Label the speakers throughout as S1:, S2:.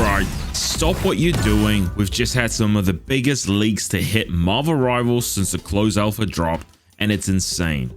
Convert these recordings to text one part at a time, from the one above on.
S1: Alright, stop what you're doing. We've just had some of the biggest leaks to hit Marvel Rivals since the closed alpha dropped, and it's insane.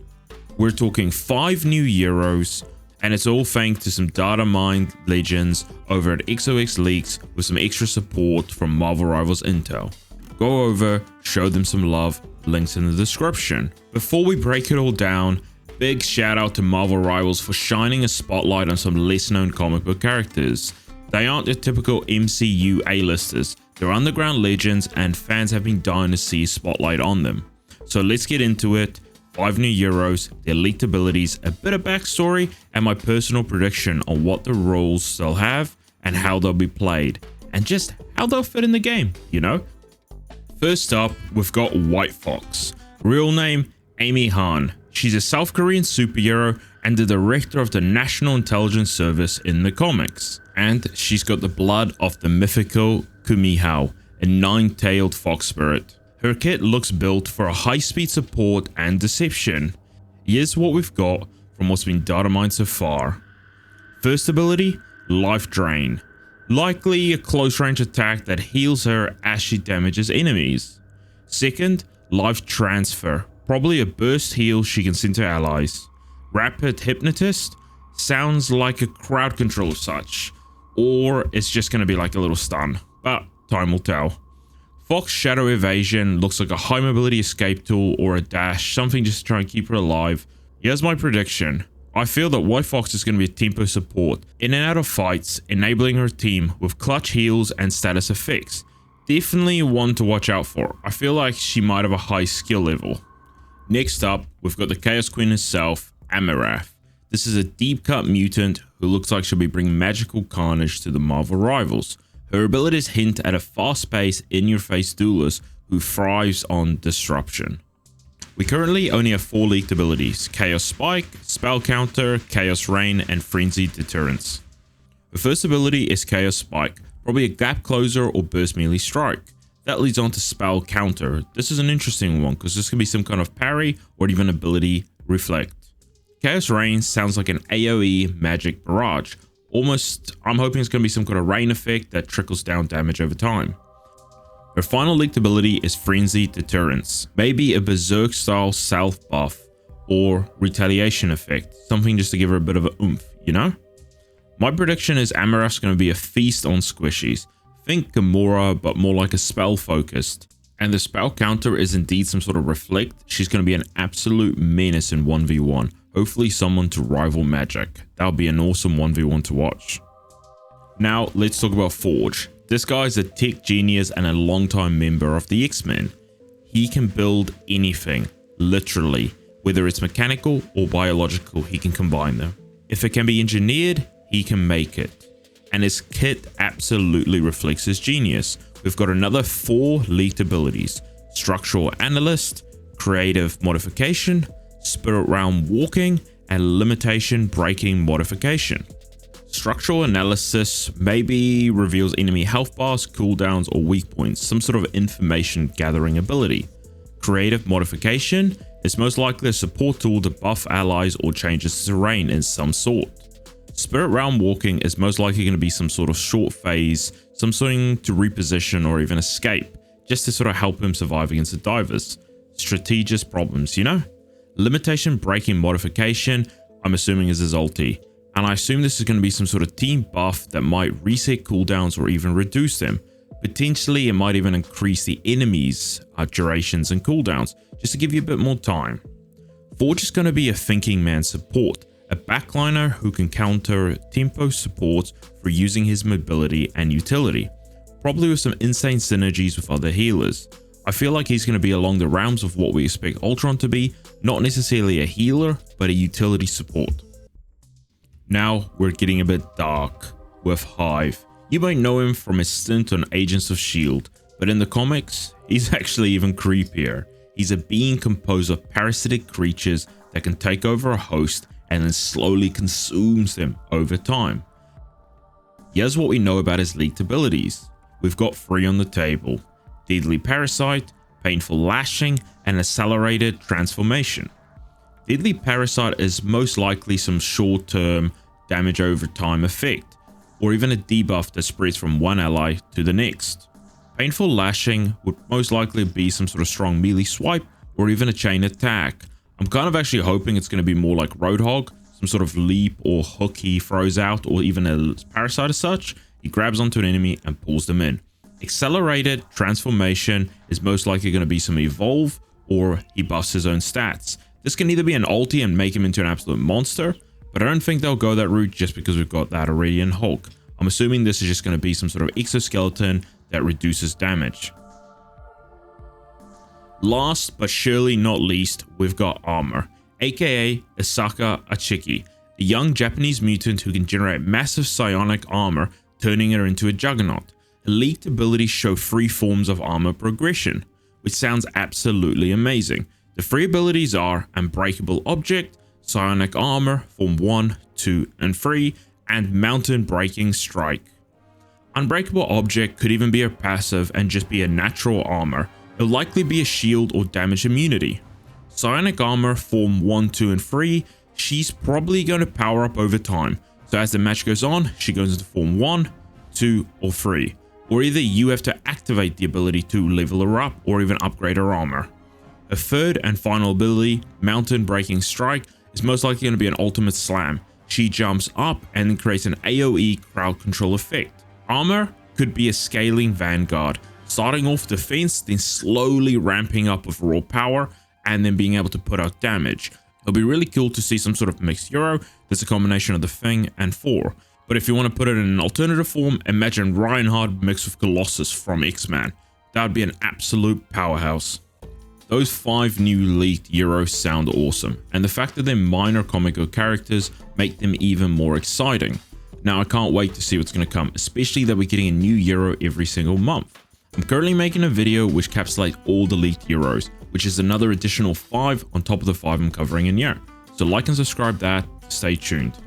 S1: We're talking 5 new heroes, and it's all thanks to some data mined legends over at XOX Leaks with some extra support from Marvel Rivals Intel. Go over, show them some love, links in the description. Before we break it all down, big shout out to Marvel Rivals for shining a spotlight on some less known comic book characters. They aren't your typical MCU A-listers, they're underground legends and fans have been dying to see a spotlight on them. So let's get into it. 5 new heroes, their leaked abilities, a bit of backstory, and my personal prediction on what the roles they'll have and how they'll be played, and just how they'll fit in the game, you know? First up, we've got White Fox. Real name, Amy Han. She's a South Korean superhero and the director of the National Intelligence Service in the comics. And she's got the blood of the mythical Kumihao, a 9-tailed fox spirit. Her kit looks built for a high-speed support and deception. Here's what we've got from what's been data mined so far. First ability, Life Drain. Likely a close-range attack that heals her as she damages enemies. Second, Life Transfer. Probably a burst heal she can send to allies. Rapid Hypnotist. Sounds like a crowd control of such. Or it's just going to be like a little stun. But time will tell. Fox Shadow Evasion looks like a high mobility escape tool or a dash, something just to try and keep her alive. Here's my prediction. I feel that White Fox is going to be a tempo support, in and out of fights, enabling her team with clutch heals and status effects. Definitely one to watch out for. I feel like she might have a high skill level. Next up, we've got the Chaos Queen herself, Amarath. This is a deep cut mutant who looks like she'll be bringing magical carnage to the Marvel Rivals. Her abilities hint at a fast-paced, in-your-face duelist who thrives on disruption. We currently only have 4 leaked abilities: Chaos Spike, Spell Counter, Chaos Rain, and Frenzied Deterrence. The first ability is Chaos Spike, probably a gap closer or burst melee strike. That leads on to Spell Counter. This is an interesting one because this can be some kind of parry or even ability Reflect. Chaos Rain sounds like an AoE magic barrage. Almost, I'm hoping it's going to be some kind of rain effect that trickles down damage over time. Her final leaked ability is Frenzied Deterrence. Maybe a Berserk style self buff or retaliation effect. Something just to give her a bit of a oomph, you know? My prediction is Amarath's going to be a feast on squishies. Think Gamora, but more like a spell focused. And the spell counter is indeed some sort of Reflect. She's going to be an absolute menace in 1v1. Hopefully someone to rival Magic. That would be an awesome 1v1 to watch. Now let's talk about Forge. This guy is a tech genius and a longtime member of the X-Men. He can build anything, literally. Whether it's mechanical or biological, he can combine them. If it can be engineered, he can make it. And his kit absolutely reflects his genius. We've got another 4 leaked abilities: Structural Analyst, Creative Modification, Spirit Realm Walking, and Limitation Breaking Modification. Structural Analysis maybe reveals enemy health bars, cooldowns, or weak points, some sort of information gathering ability. Creative Modification is most likely a support tool to buff allies or changes terrain in some sort. Spirit Realm Walking is most likely going to be some sort of short phase, something to reposition or even escape, just to sort of help him survive against the divers. Strategist problems, you know? Limitation Breaking Modification, I'm assuming is his ulti, and I assume this is going to be some sort of team buff that might reset cooldowns or even reduce them. Potentially it might even increase the enemies' durations and cooldowns, just to give you a bit more time. Forge is going to be a thinking man support, a backliner who can counter tempo support for using his mobility and utility, probably with some insane synergies with other healers. I feel like he's going to be along the realms of what we expect Ultron to be, not necessarily a healer, but a utility support. Now we're getting a bit dark with Hive. You might know him from his stint on Agents of S.H.I.E.L.D., but in the comics, he's actually even creepier. He's a being composed of parasitic creatures that can take over a host and then slowly consumes them over time. Here's what we know about his leaked abilities. We've got 3 on the table: Deadly Parasite, Painful Lashing, and Accelerated Transformation. Deadly Parasite is most likely some short-term damage over time effect, or even a debuff that spreads from one ally to the next. Painful Lashing would most likely be some sort of strong melee swipe or even a chain attack. I'm kind of actually hoping it's going to be more like Roadhog, some sort of leap or hook he throws out, or even a parasite as such. He grabs onto an enemy and pulls them in. Accelerated Transformation is most likely going to be some evolve, or he buffs his own stats. This can either be an ulti and make him into an absolute monster, but I don't think they'll go that route just because we've got that already in Hulk. I'm assuming this is just going to be some sort of exoskeleton that reduces damage. Last but surely not least, we've got Armor, aka Asaka Achiki, a young Japanese mutant who can generate massive psionic armor, turning her into a juggernaut. Her leaked abilities show 3 forms of armor progression, which sounds absolutely amazing. The 3 abilities are Unbreakable Object, Psionic Armor, Form 1, 2, and 3, and Mountain Breaking Strike. Unbreakable Object could even be a passive and just be a natural armor. It'll likely be a shield or damage immunity. Psionic Armor, Form 1, 2, and 3, she's probably going to power up over time. So as the match goes on, she goes into Form 1, 2, or 3. Or either you have to activate the ability to level her up or even upgrade her armor. Her third and final ability, Mountain Breaking Strike, is most likely going to be an ultimate slam. She jumps up and then creates an AoE crowd control effect. Armor could be a scaling vanguard, starting off defense, then slowly ramping up with raw power, and then being able to put out damage. It'll be really cool to see some sort of mixed hero that's a combination of the Thing and Thor. But if you want to put it in an alternative form, imagine Reinhardt mixed with Colossus from X-Men. That would be an absolute powerhouse. Those 5 new leaked heroes sound awesome, and the fact that they're minor comic book characters make them even more exciting. Now I can't wait to see what's going to come, especially that we're getting a new hero every single month. I'm currently making a video which encapsulates all the leaked heroes, which is another additional 5 on top of the 5 I'm covering in here. So like and subscribe that, stay tuned.